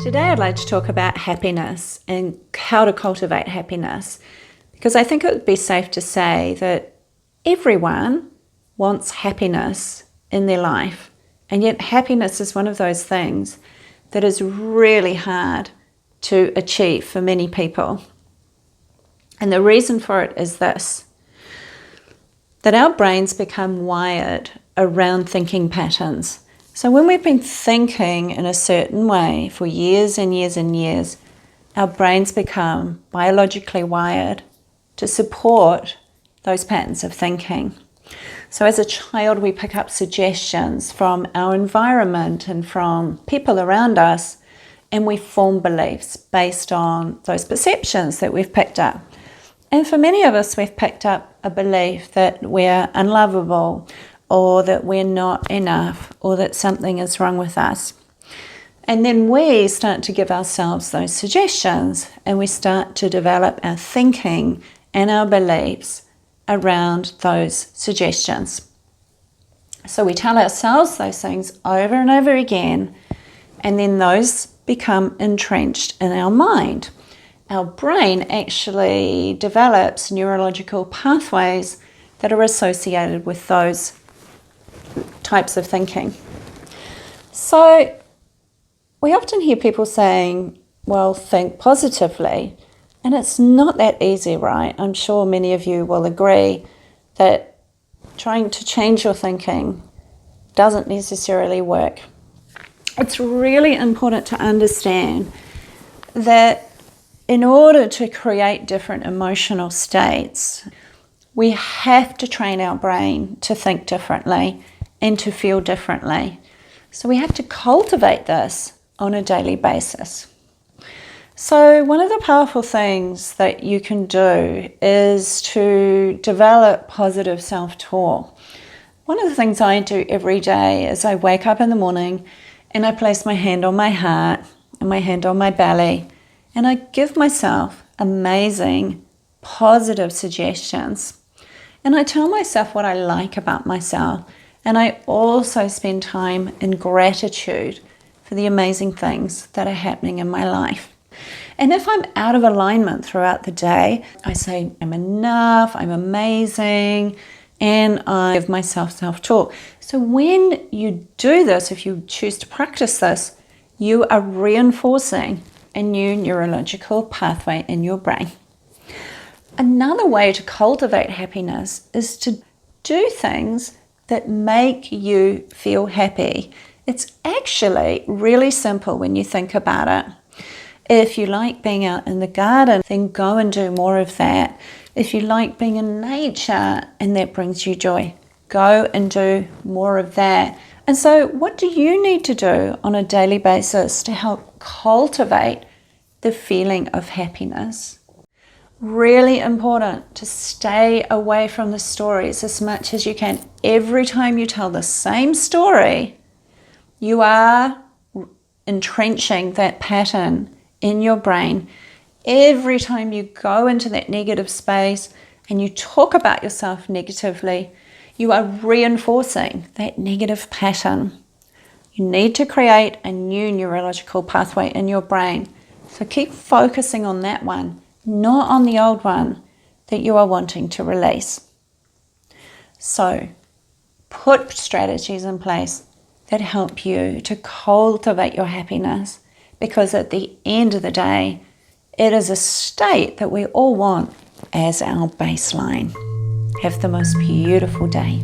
Today I'd like to talk about happiness and how to cultivate happiness, because I think it would be safe to say that everyone wants happiness in their life, and yet happiness is one of those things that is really hard to achieve for many people. And the reason for it is this, that our brains become wired around thinking patterns. So when we've been thinking in a certain way for years and years and years, our brains become biologically wired to support those patterns of thinking. So as a child, we pick up suggestions from our environment and from people around us, and we form beliefs based on those perceptions that we've picked up. And for many of us, we've picked up a belief that we're unlovable, or that we're not enough, or that something is wrong with us. And then we start to give ourselves those suggestions, and we start to develop our thinking and our beliefs around those suggestions. So we tell ourselves those things over and over again, and then those become entrenched in our mind. Our brain actually develops neurological pathways that are associated with those types of thinking. So we often hear people saying, well, think positively. And it's not that easy, right? I'm sure many of you will agree that trying to change your thinking doesn't necessarily work. It's really important to understand that in order to create different emotional states, we have to train our brain to think differently and to feel differently. So we have to cultivate this on a daily basis. So one of the powerful things that you can do is to develop positive self-talk. One of the things I do every day is I wake up in the morning and I place my hand on my heart and my hand on my belly, and I give myself amazing positive suggestions. And I tell myself what I like about myself. And I also spend time in gratitude for the amazing things that are happening in my life. And if I'm out of alignment throughout the day, I say, I'm enough, I'm amazing, and I give myself self-talk. So when you do this, if you choose to practice this, you are reinforcing a new neurological pathway in your brain. Another way to cultivate happiness is to do things that make you feel happy. It's actually really simple when you think about it. If you like being out in the garden, then go and do more of that. If you like being in nature and that brings you joy, go and do more of that. And so what do you need to do on a daily basis to help cultivate the feeling of happiness? Really important to stay away from the stories as much as you can. Every time you tell the same story, you are entrenching that pattern in your brain. Every time you go into that negative space and you talk about yourself negatively, you are reinforcing that negative pattern. You need to create a new neurological pathway in your brain. So keep focusing on that one, not on the old one that you are wanting to release. So put strategies in place that help you to cultivate your happiness, because at the end of the day, it is a state that we all want as our baseline. Have the most beautiful day.